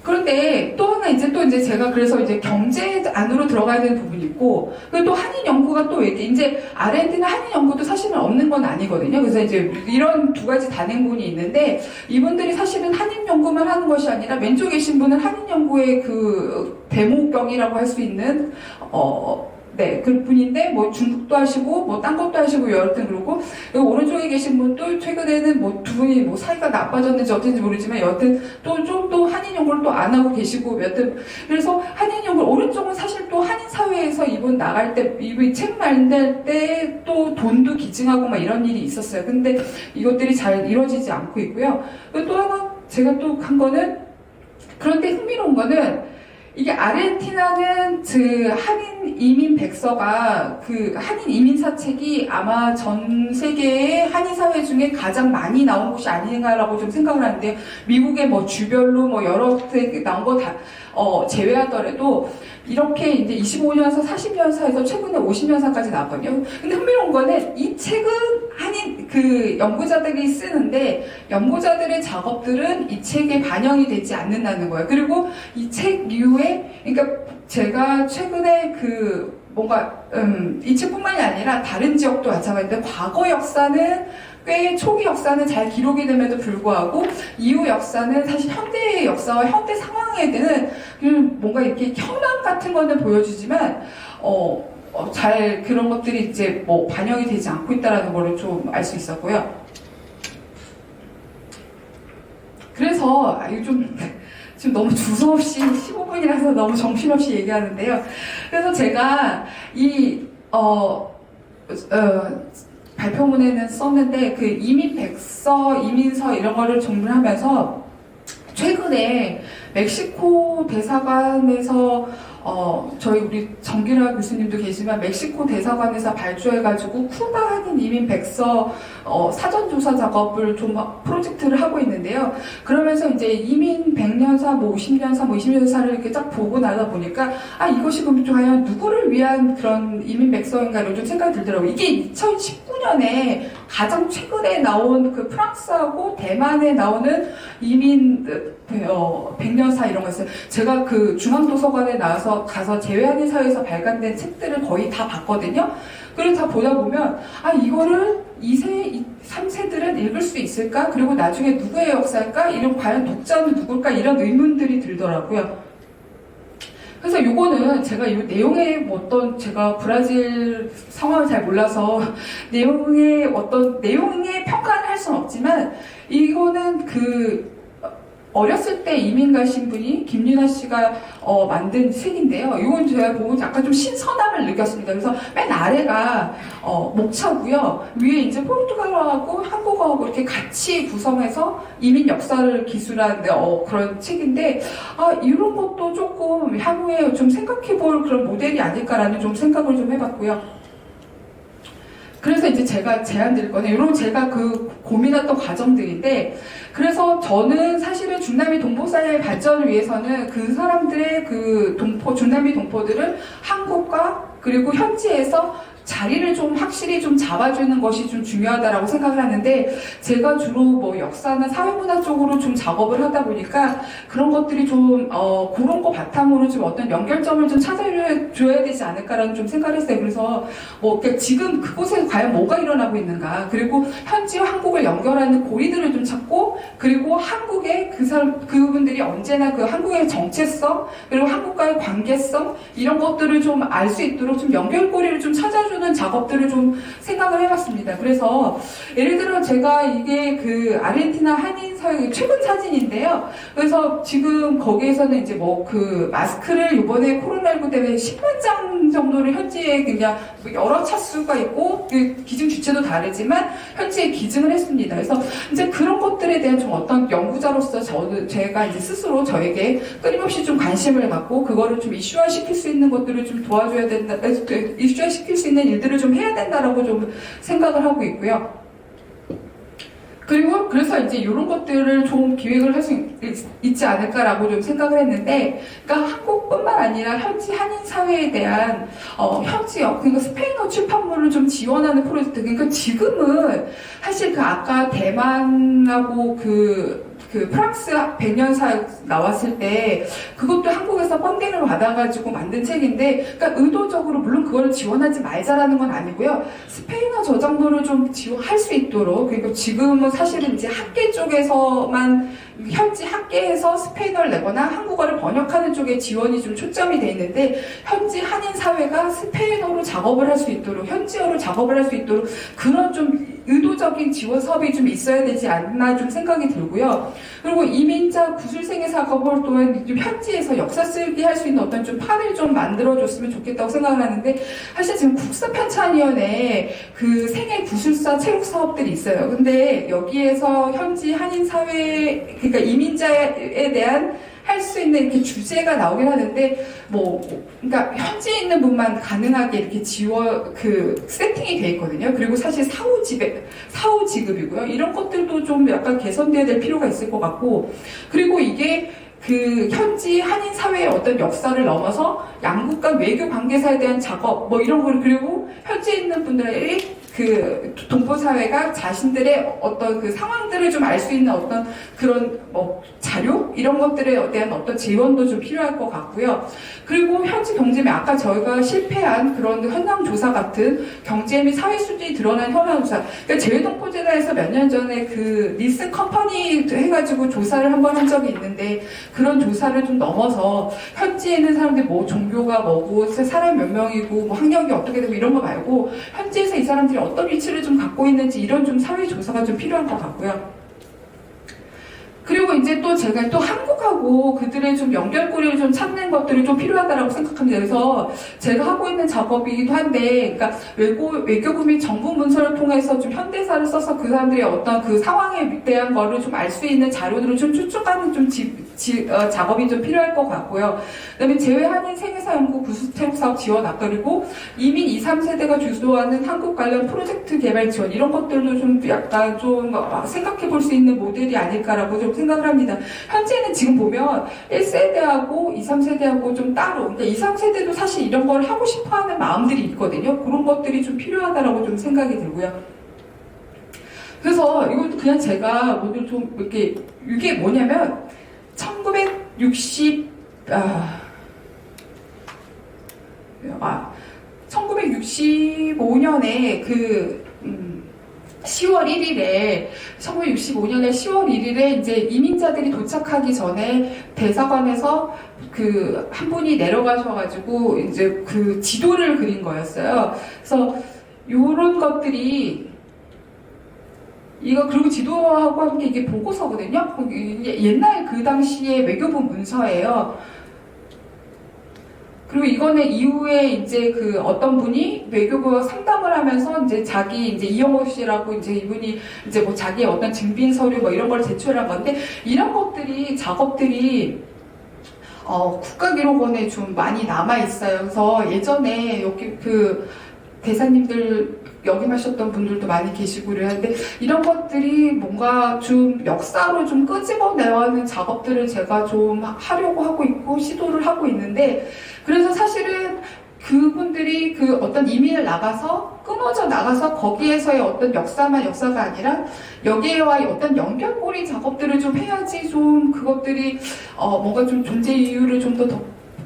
그런데 또 하나 이제 제가 그래서 이제 경제 안으로 들어가야 되는 부분이 있고, 그리고 또 한인 연구가 또 이제 아르헨티나 한인 연구도 사실은 없는 건 아니거든요. 그래서 이제 이런 두 가지 단행본이 있는데, 이분들이 사실은 한인 연구만 하는 것이 아니라 왼쪽에 계신 분은 한인 연구의 그 대모경이라고 할 수 있는 네, 그 분인데, 뭐, 중국도 하시고, 뭐, 딴 것도 하시고, 여하튼 그러고, 그리고 오른쪽에 계신 분도 최근에는 뭐, 두 분이 뭐, 사이가 나빠졌는지 어쩐지 모르지만, 여하튼 또 좀 또 한인 연구를 또 안 하고 계시고, 여하튼, 그래서 한인 연구, 오른쪽은 사실 또 한인 사회에서 이분 나갈 때, 이분 책 만들 때 또 돈도 기증하고 막 이런 일이 있었어요. 근데 이것들이 잘 이루어지지 않고 있고요. 그리고 또 하나, 제가 또 한 거는, 그런데 흥미로운 거는, 이게 아르헨티나는 그 한인 이민 백서가 그 한인 이민 사책이 아마 전 세계의 한인 사회 중에 가장 많이 나온 곳이 아닌가라고 좀 생각을 하는데, 미국의 뭐 주별로 뭐 여러 개 나온 거 다 제외하더라도 이렇게 이제 25년사, 40년사에서 최근에 50년사까지 나왔거든요. 근데 흥미로운 거는 이 책은 한인 그 연구자들이 쓰는데, 연구자들의 작업들은 이 책에 반영이 되지 않는다는 거예요. 그리고 이 책 이후에, 그러니까 제가 최근에 그 뭔가 이 책뿐만이 아니라 다른 지역도 마찬가지인데, 과거 역사는 꽤 초기 역사는 잘 기록이 됨에도 불구하고 이후 역사는 사실 현대의 역사와 현대 상황에 대한 뭔가 이렇게 현황 같은 거는 보여주지만 잘 그런 것들이 이제 뭐 반영이 되지 않고 있다라는 거를 좀 알 수 있었고요. 그래서 이거 좀 지금 너무 두서없이 15분이라서 너무 정신없이 얘기하는데요. 그래서 제가 이 발표문에는 썼는데, 그 이민 백서, 이민서 이런 거를 정리하면서 최근에 멕시코 대사관에서 저희 우리 정기라 교수님도 계시지만 멕시코 대사관에서 발주해가지고 쿠바 한인 이민 백서 사전조사 작업을 좀 프로젝트를 하고 있는데요. 그러면서 이제 이민 100년사, 뭐 50년사, 뭐 20년사를 이렇게 딱 보고 나다 보니까 이것이 그럼 좀 과연 누구를 위한 그런 이민 백서인가를 좀 생각이 들더라고요. 이게 2019년에 가장 최근에 나온 그 프랑스하고 대만에 나오는 이민 100년사 이런 거 있어요. 제가 그 중앙도서관에 나와서 가서 제외한인 사회에서 발간된 책들을 거의 다 봤거든요. 그래서 다 보다 보면 이거를 2세, 3세들은 읽을 수 있을까? 그리고 나중에 누구의 역사일까? 이런 과연 독자는 누굴까? 이런 의문들이 들더라고요. 그래서 요거는 제가 이 내용의 어떤, 제가 브라질 상황을 잘 몰라서 내용의 평가를 할 수는 없지만, 이거는 어렸을 때 이민 가신 분이 김윤아 씨가 만든 책인데요. 이건 제가 보고 약간 좀 신선함을 느꼈습니다. 그래서 맨 아래가 목차고요. 위에 이제 포르투갈어하고 한국어하고 이렇게 같이 구성해서 이민 역사를 기술한 그런 책인데, 이런 것도 조금 향후에 좀 생각해볼 그런 모델이 아닐까라는 좀 생각을 좀 해봤고요. 그래서 이제 제가 제안 드릴 거는, 이런 제가 고민했던 과정들인데, 그래서 저는 사실은 중남미 동포사회의 발전을 위해서는 그 사람들의 중남미 동포들을 한국과 그리고 현지에서 자리를 좀 확실히 좀 잡아주는 것이 좀 중요하다라고 생각을 하는데, 제가 주로 뭐 역사나 사회문화 쪽으로 좀 작업을 하다 보니까 그런 것들이 좀 그런 거 바탕으로 좀 어떤 연결점을 좀 찾아줘야 되지 않을까라는 좀 생각을 했어요. 그래서 그러니까 지금 그곳에 과연 뭐가 일어나고 있는가, 그리고 현지와 한국을 연결하는 고리들을 좀 찾고, 그리고 한국의 그분들이 언제나 그 한국의 정체성, 그리고 한국과의 관계성, 이런 것들을 좀 알 수 있도록 좀 연결고리를 좀 찾아주는 작업들을 좀 생각을 해봤습니다. 그래서 예를 들어 제가 이게 아르헨티나 한인 사회 최근 사진인데요. 그래서 지금 거기에서는 이제 마스크를 이번에 코로나19 때문에 10만 장 정도를 현지에 그냥 여러 차수가 있고, 기증 주체도 다르지만 현지에 기증을 했습니다. 그래서 이제 그런 것들에 대한 좀 어떤 연구자로서 제가 이제 스스로 저에게 끊임없이 좀 관심을 갖고, 그거를 좀 이슈화시킬 수 있는 것들을 좀 도와줘야 된다, 이슈화시킬 수 있는 일들을 좀 해야 된다라고 좀 생각을 하고 있고요. 그리고 그래서 이제 이런 것들을 좀 기획을 할 수 있지 않을까라고 좀 생각을 했는데, 그러니까 한국뿐만 아니라 현지 한인 사회에 대한 현지역, 그러니까 스페인어 출판물을 좀 지원하는 프로젝트. 그러니까 지금은 사실 그 아까 대만하고 그 프랑스 100년사 나왔을 때 그것도 한국에서 펀딩을 받아가지고 만든 책인데, 그러니까 의도적으로 물론 그거를 지원하지 말자라는 건 아니고요. 스페인어 저작물을 좀 지원할 수 있도록, 그러니까 지금은 사실은 이제 학계 쪽에서만 현지 학계에서 스페인어를 내거나 한국어를 번역하는 쪽에 지원이 좀 초점이 돼 있는데, 현지 한인 사회가 스페인어로 작업을 할 수 있도록, 현지어로 작업을 할 수 있도록 그런 좀 의도적인 지원 사업이 좀 있어야 되지 않나 좀 생각이 들고요. 그리고 이민자 구술생의 작업을 또한 좀 현지에서 역사 쓰기 할 수 있는 어떤 좀 판을 좀 만들어줬으면 좋겠다고 생각을 하는데, 사실 지금 국사편찬위원회에 그 생애 구술사 체육 사업들이 있어요. 근데 여기에서 현지 한인 사회, 그러니까 이민자에 대한 할 수 있는 이렇게 주제가 나오긴 하는데, 그러니까 현지에 있는 분만 가능하게 이렇게 세팅이 돼 있거든요. 그리고 사실 사후 지급이고요. 이런 것들도 좀 약간 개선돼야 될 필요가 있을 것 같고, 그리고 이게 그 현지 한인 사회의 어떤 역사를 넘어서 양국 간 외교 관계사에 대한 작업, 이런 걸, 그리고 현지에 있는 분들의 그 동포사회가 자신들의 어떤 그 상황들을 좀 알 수 있는 어떤 그런 자료? 이런 것들에 대한 어떤 지원도 좀 필요할 것 같고요. 그리고 현지 경제미, 아까 저희가 실패한 그런 현황조사 같은 경제 및 사회 수준이 드러난 현황조사. 그러니까 재외동포재단에서 몇 년 전에 그 닐슨 컴퍼니 해가지고 조사를 한 번 한 적이 있는데, 그런 조사를 좀 넘어서 현지에 있는 사람들 종교가 뭐고, 사람 몇 명이고, 학력이 어떻게 되고 이런 거 말고, 현지에서 이 사람들이 어떤 위치를 좀 갖고 있는지 이런 좀 사회 조사가 좀 필요한 것 같고요. 그리고 이제 또 제가 또 한국하고 그들의 좀 연결고리를 좀 찾는 것들이 좀 필요하다라고 생각합니다. 그래서 제가 하고 있는 작업이기도 한데, 그러니까 외교부 및 정부 문서를 통해서 좀 현대사를 써서 그 사람들의 어떤 그 상황에 대한 거를 좀 알 수 있는 자료들을 좀 추측하는 좀 작업이 좀 필요할 것 같고요. 그다음에 재외 한인 생애사 연구 구술체육 사업 지원, 아까 그리고 이민 2, 3세대가 주도하는 한국 관련 프로젝트 개발 지원, 이런 것들도 좀 약간 좀 생각해 볼 수 있는 모델이 아닐까라고 좀 생각을 합니다. 현재는 지금 보면 1세대하고 2, 3세대하고 좀 따로, 그러니까 2, 3세대도 사실 이런 걸 하고 싶어 하는 마음들이 있거든요. 그런 것들이 좀 필요하다라고 좀 생각이 들고요. 그래서 이것도 그냥 제가 모두 좀 이렇게, 이게 뭐냐면 1965년에 1965년에 10월 1일에 이제 이민자들이 도착하기 전에 대사관에서 그 한 분이 내려가셔가지고 이제 그 지도를 그린 거였어요. 그래서 요런 것들이 그리고 지도하고 함께 이게 보고서거든요. 옛날 그 당시에 외교부 문서예요. 그리고 이거는 이후에 이제 그 어떤 분이 외교부와 상담을 하면서 이제 이제 이영호 씨라고 이제 이분이 이제 자기의 어떤 증빙 서류 이런 걸 제출한 건데, 이런 것들이 작업들이 국가기록원에 좀 많이 남아 있어요. 그래서 예전에 여기 그 대사님들 역임하셨던 분들도 많이 계시고 그랬는데, 이런 것들이 뭔가 좀 역사로 좀 끄집어내는 작업들을 제가 좀 하려고 하고 있고 시도를 하고 있는데, 그래서 사실은 그분들이 그 어떤 이민을 나가서 끊어져 나가서 거기에서의 어떤 역사가 아니라 여기에와의 어떤 연결고리 작업들을 좀 해야지 좀 그것들이 뭔가 좀 존재 이유를 좀 더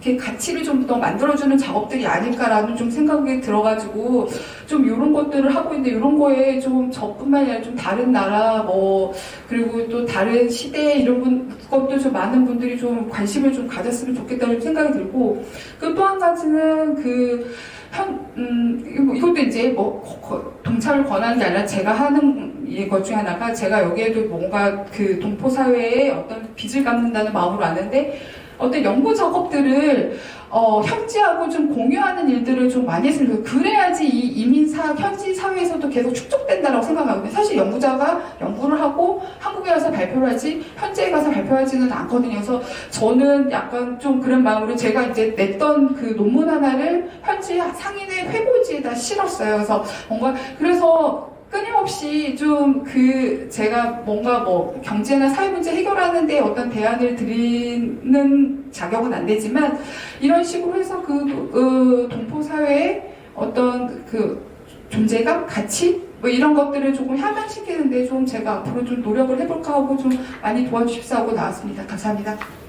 이렇게 가치를 좀 더 만들어주는 작업들이 아닐까라는 좀 생각이 들어가지고 좀 이런 것들을 하고 있는데, 이런 거에 좀 저뿐만 아니라 좀 다른 나라 그리고 또 다른 시대 이런 것도 좀 많은 분들이 좀 관심을 좀 가졌으면 좋겠다는 생각이 들고, 그 또 한 가지는 이것도 이제 동참을 권하는 게 아니라 제가 하는 것 중에 하나가, 제가 여기에도 뭔가 그 동포사회에 어떤 빚을 갚는다는 마음으로 왔는데, 어떤 연구 작업들을 현지하고 좀 공유하는 일들을 좀 많이 했으면 좋겠어요. 그래야지 이 현지 사회에서도 계속 축적된다고 생각하거든요. 사실 연구자가 연구를 하고 한국에 와서 발표를 하지 현지에 가서 발표하지는 않거든요. 그래서 저는 약간 좀 그런 마음으로 제가 이제 냈던 그 논문 하나를 현지 상인의 회고지에다 실었어요. 그래서 끊임없이 좀 제가 뭔가 뭐 경제나 사회 문제 해결하는데 어떤 대안을 드리는 자격은 안 되지만 이런 식으로 해서 동포 사회의 어떤 존재감, 가치 뭐 이런 것들을 조금 향상시키는데 좀 제가 앞으로 좀 노력을 해볼까 하고 좀 많이 도와주십사 하고 나왔습니다. 감사합니다.